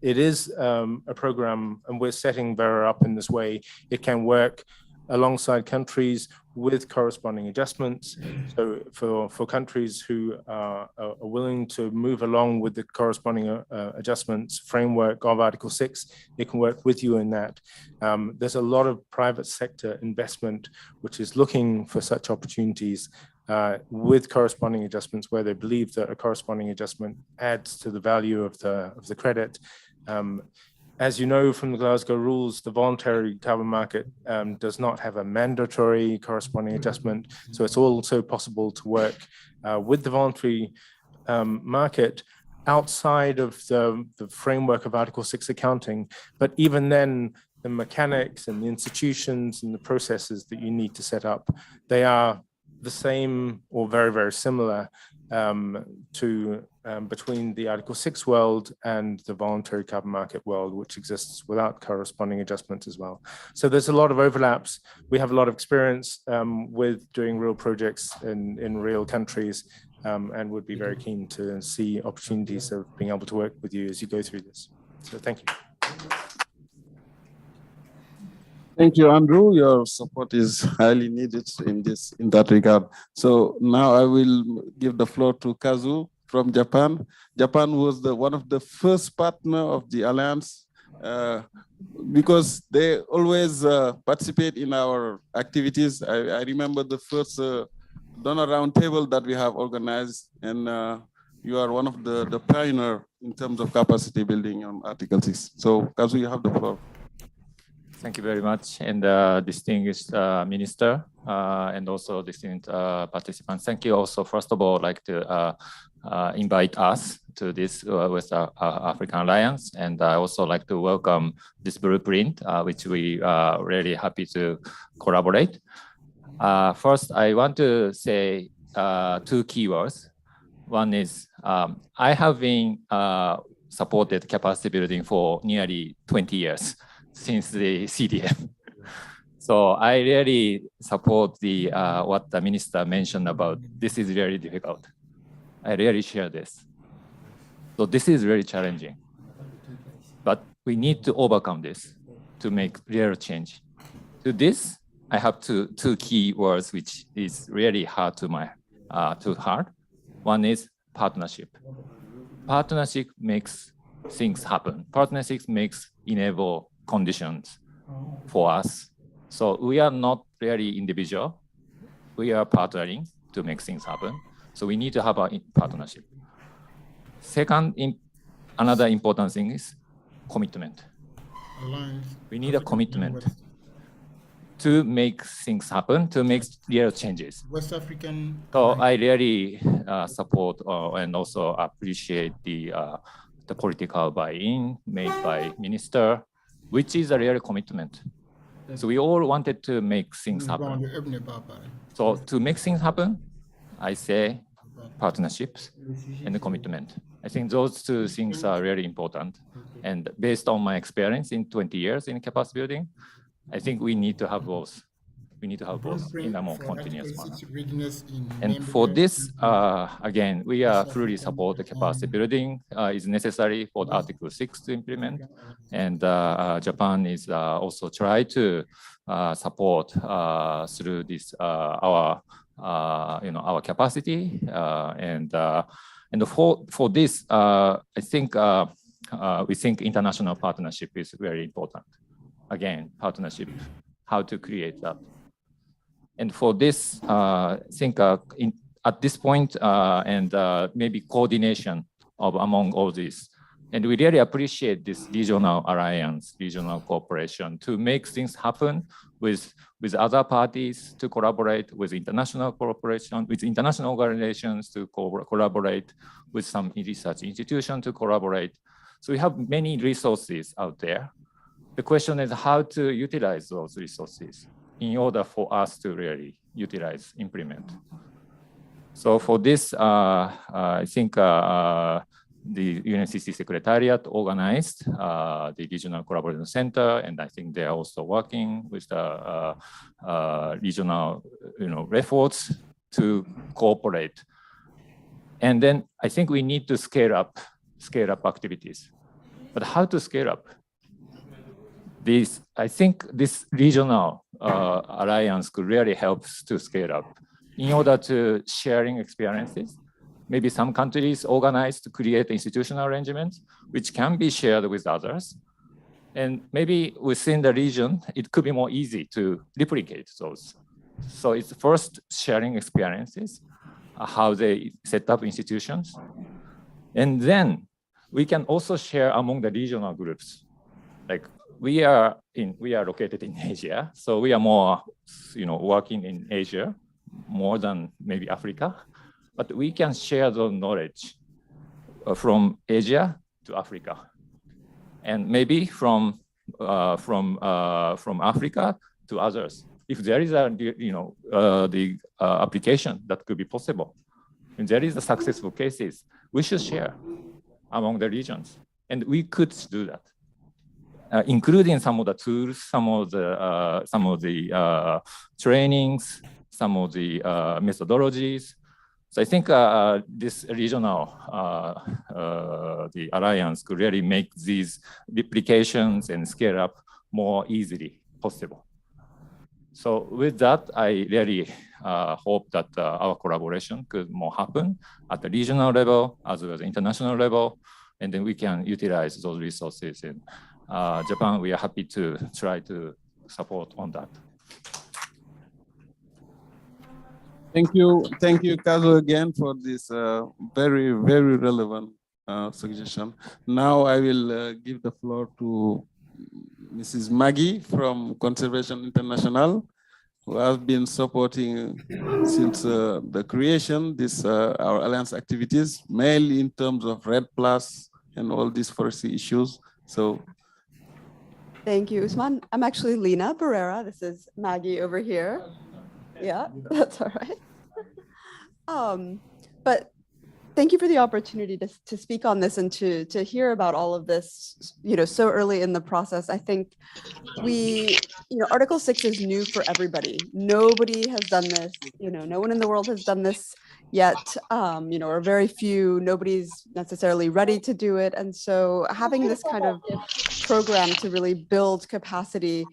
it is a program, and we're setting Vera up in this way. It can work alongside countries with corresponding adjustments. So for countries who are willing to move along with the corresponding adjustments framework of Article 6, it can work with you in that. There's a lot of private sector investment which is looking for such opportunities with corresponding adjustments where they believe that a corresponding adjustment adds to the value of the credit. As you know from the Glasgow rules, the voluntary carbon market does not have a mandatory corresponding adjustment. So it's also possible to work with the voluntary market outside of the framework of Article 6 accounting. But even then, the mechanics and the institutions and the processes that you need to set up, they are the same or very, very similar between the Article 6 world and the voluntary carbon market world, which exists without corresponding adjustments as well. So there's a lot of overlaps. We have a lot of experience with doing real projects in real countries, and would be very keen to see opportunities of being able to work with you as you go through this. So thank you. Thank you, Andrew. Your support is highly needed in that regard. So now I will give the floor to Kazu from Japan. Japan was one of the first partner of the alliance because they always participate in our activities. I remember the first donor roundtable that we have organized, and you are one of the pioneer in terms of capacity building on Article 6. So, Kazu, you have the floor. Thank you very much, and distinguished minister, and also distinguished participants. Thank you also, first of all, like to invite us to this with African Alliance, and I also like to welcome this blueprint, which we are really happy to collaborate. First, I want to say 2 keywords. One is I have been supported capacity building for nearly 20 years. Since the CDM. So I really support the what the minister mentioned about this is very difficult. I really share this. So this is very challenging. But we need to overcome this to make real change. To this, I have two key words which is really hard to my to heart. One is partnership. Partnership makes things happen. Partnership makes enable conditions for us. So we are not really individual. We are partnering to make things happen. So we need to have a partnership. Second, another important thing is commitment. We need a commitment to make things happen, to make real changes. West African. So I really support and also appreciate the political buy-in made by minister, which is a real commitment. So we all wanted to make things happen. So to make things happen, I say partnerships and the commitment. I think those 2 things are really important. And based on my experience in 20 years in capacity building, I think we need to have both. We need to have both in a more continuous manner. And for this, again, we are fully support the capacity building is necessary for Article 6 to implement. And Japan is also try to support through this our capacity. And for this, I think we think international partnership is very important. Again, partnership, how to create that. And for this, I think at this point, and maybe coordination of among all these. And we really appreciate this regional alliance, regional cooperation to make things happen with other parties, to collaborate with international cooperation, with international organizations to collaborate with some research institution to collaborate. So we have many resources out there. The question is how to utilize those resources in order for us to really utilize, implement. So for this, I think the UNCC Secretariat organized the Regional Collaboration Center, and I think they are also working with the regional efforts to cooperate. And then I think we need to scale up activities. But how to scale up? I think this regional alliance could really help to scale up in order to sharing experiences. Maybe some countries organize to create institutional arrangements, which can be shared with others. And maybe within the region, it could be more easy to replicate those. So it's first sharing experiences, how they set up institutions. And then we can also share among the regional groups. Like we are located in Asia, so we are more, working in Asia more than maybe Africa. But we can share the knowledge from Asia to Africa, and maybe from Africa to others. If there is the application that could be possible, and there is a successful cases, we should share among the regions, and we could do that, including some of the tools, some of the trainings, some of the methodologies. So I think this regional the alliance could really make these duplications and scale up more easily possible. So with that, I really hope that our collaboration could more happen at the regional level as well as international level, and then we can utilize those resources and Japan, we are happy to try to support on that. Thank you, Kazu, again for this very, very relevant suggestion. Now I will give the floor to Mrs. Maggie from Conservation International, who has been supporting since the creation our alliance activities, mainly in terms of REDD+ and all these forestry issues. So. Thank you, Usman. I'm actually Lina Barrera. This is Maggie over here. Yeah, that's all right. But thank you for the opportunity to speak on this and to hear about all of this, so early in the process. I think Article 6 is new for everybody. Nobody has done this, no one in the world has done this yet, or very few, nobody's necessarily ready to do it. And so having this kind of program to really build capacity,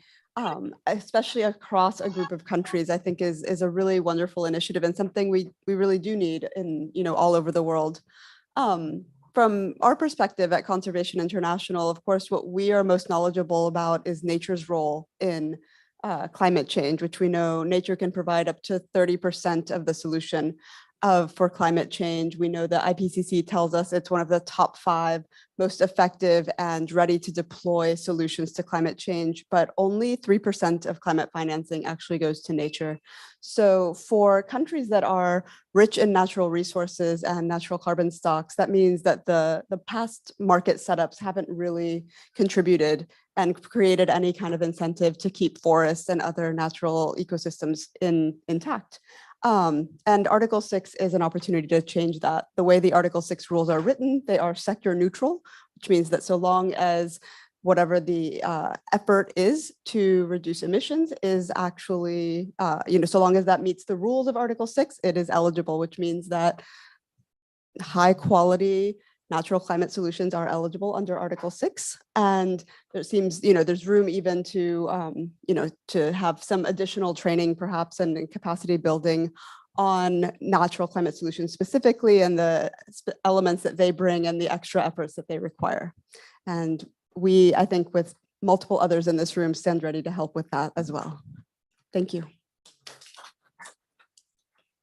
especially across a group of countries, I think is a really wonderful initiative and something we really do need in, all over the world. From our perspective at Conservation International, of course, what we are most knowledgeable about is nature's role in climate change, which we know nature can provide up to 30% of the solution for climate change. We know that IPCC tells us it's one of the top 5 most effective and ready to deploy solutions to climate change, but only 3% of climate financing actually goes to nature. So for countries that are rich in natural resources and natural carbon stocks, that means that the past market setups haven't really contributed and created any kind of incentive to keep forests and other natural ecosystems intact. And Article 6 is an opportunity to change that. The way the Article 6 rules are written, they are sector neutral, which means that so long as whatever the effort is to reduce emissions is actually, so long as that meets the rules of Article 6, it is eligible, which means that high quality natural climate solutions are eligible under Article 6. And there seems, there's room even to, to have some additional training perhaps and capacity building on natural climate solutions specifically and the elements that they bring and the extra efforts that they require. And we, I think with multiple others in this room, stand ready to help with that as well. Thank you.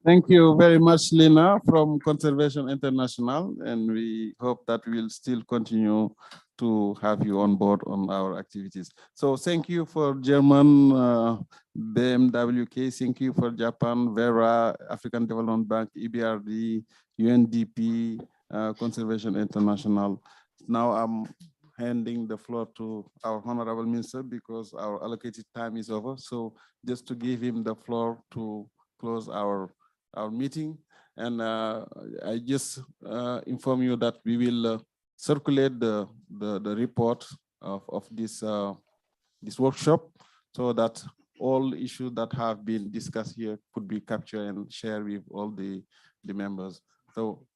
Thank you very much, Lina, from Conservation International, and we hope that we'll still continue to have you on board on our activities. So thank you for German, BMWK, thank you for Japan, Vera, African Development Bank, EBRD, UNDP, Conservation International. Now I'm handing the floor to our Honorable Minister because our allocated time is over. So just to give him the floor to close our meeting. And I just inform you that we will circulate the report of this workshop so that all issues that have been discussed here could be captured and shared with all the members. So,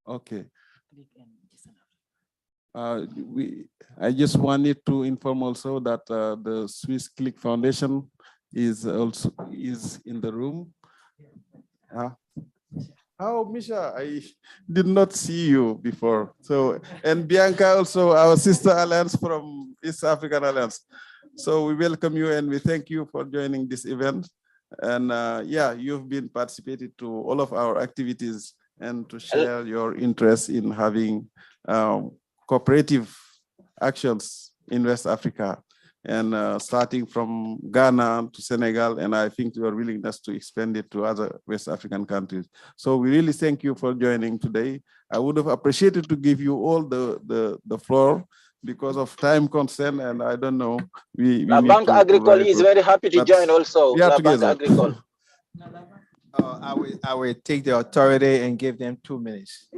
okay. I just wanted to inform also that the Swiss Click Foundation is in the room. Oh, Misha, I did not see you before. So, and Bianca also, our sister alliance from East African Alliance. So we welcome you and we thank you for joining this event. And yeah, you've been participating to all of our activities and to share your interest in having cooperative actions in West Africa. And starting from Ghana to Senegal, and I think your willingness to expand it to other West African countries. So we really thank you for joining today. I would have appreciated to give you all the floor because of time constraint, and I don't know. La Banque Agricole is very happy to join also. We are La together. Banque Agricole. I will take the authority and give them 2 minutes.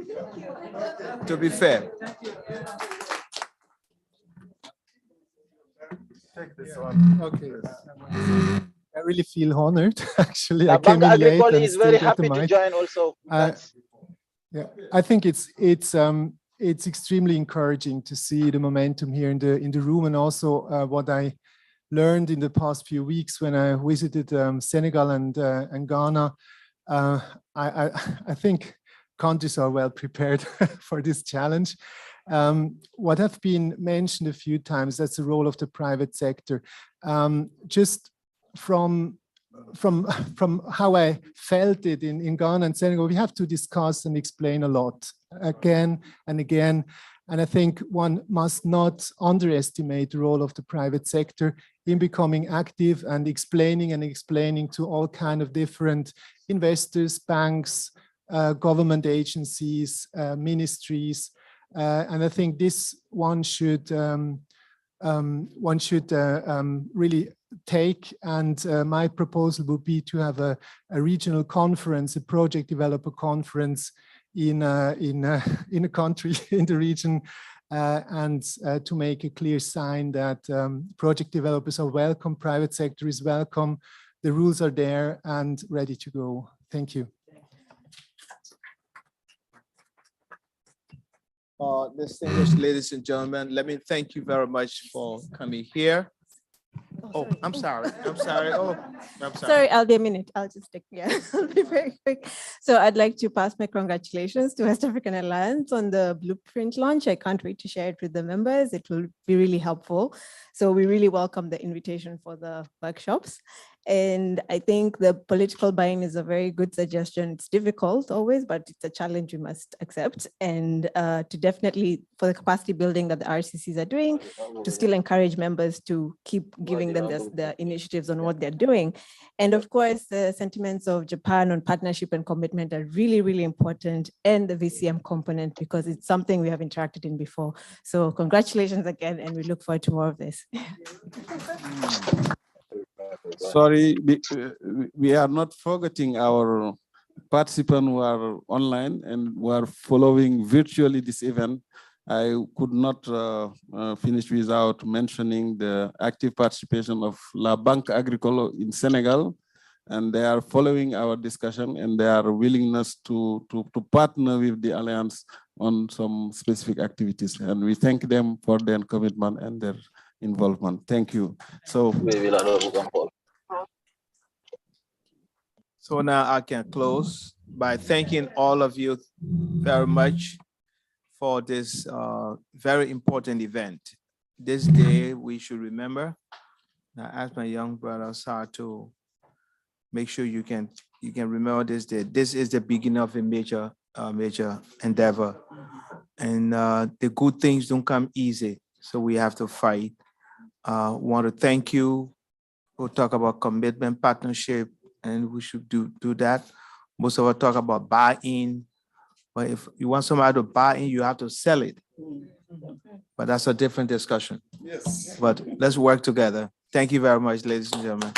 To be fair. Take this one. Okay. I really feel honored. Actually, La I came Banque in late Agricole and is still very got the happy to mic. join also. Yeah, I think it's extremely encouraging to see the momentum here in the room, and also what I learned in the past few weeks when I visited Senegal and Ghana. I think countries are well prepared for this challenge. What have been mentioned a few times, that's the role of the private sector. Just from how I felt it in Ghana and Senegal, we have to discuss and explain a lot again and again. And I think one must not underestimate the role of the private sector in becoming active and explaining to all kind of different investors, banks, government agencies, ministries. And I think this one should really take, and my proposal would be to have a regional conference, a project developer conference in a country, in the region, and to make a clear sign that project developers are welcome, private sector is welcome, the rules are there and ready to go. Thank you. Distinguished ladies and gentlemen, let me thank you very much for coming here. Oh, I'm sorry. I'm sorry. Oh, I'm sorry. Sorry, I'll be a minute. I'll just take, I'll be very quick. So I'd like to pass my congratulations to West African Alliance on the blueprint launch. I can't wait to share it with the members. It will be really helpful. So we really welcome the invitation for the workshops. And I think the political buy-in is a very good suggestion. It's difficult always, but it's a challenge we must accept. And to definitely, for the capacity building that the RCCs are doing, to still encourage members to keep giving them the initiatives on what they're doing. And of course, the sentiments of Japan on partnership and commitment are really, really important, and the VCM component, because it's something we have interacted in before. So congratulations again, and we look forward to more of this. Sorry, we are not forgetting our participants who are online and who are following virtually this event. I could not finish without mentioning the active participation of La Banque Agricole in Senegal, and they are following our discussion and their willingness to partner with the Alliance on some specific activities. And we thank them for their commitment and their involvement. Thank you. So now I can close by thanking all of you very much for this very important event. This day we should remember. Now, I ask my young brother Salle to make sure you can remember this day. This is the beginning of a major endeavor, and the good things don't come easy, so we have to fight. Want to thank you. We'll talk about commitment, partnership, and we should do that. Most of us talk about buy-in, but if you want somebody to buy in, you have to sell it. But that's a different discussion. Yes. But let's work together. Thank you very much, ladies and gentlemen.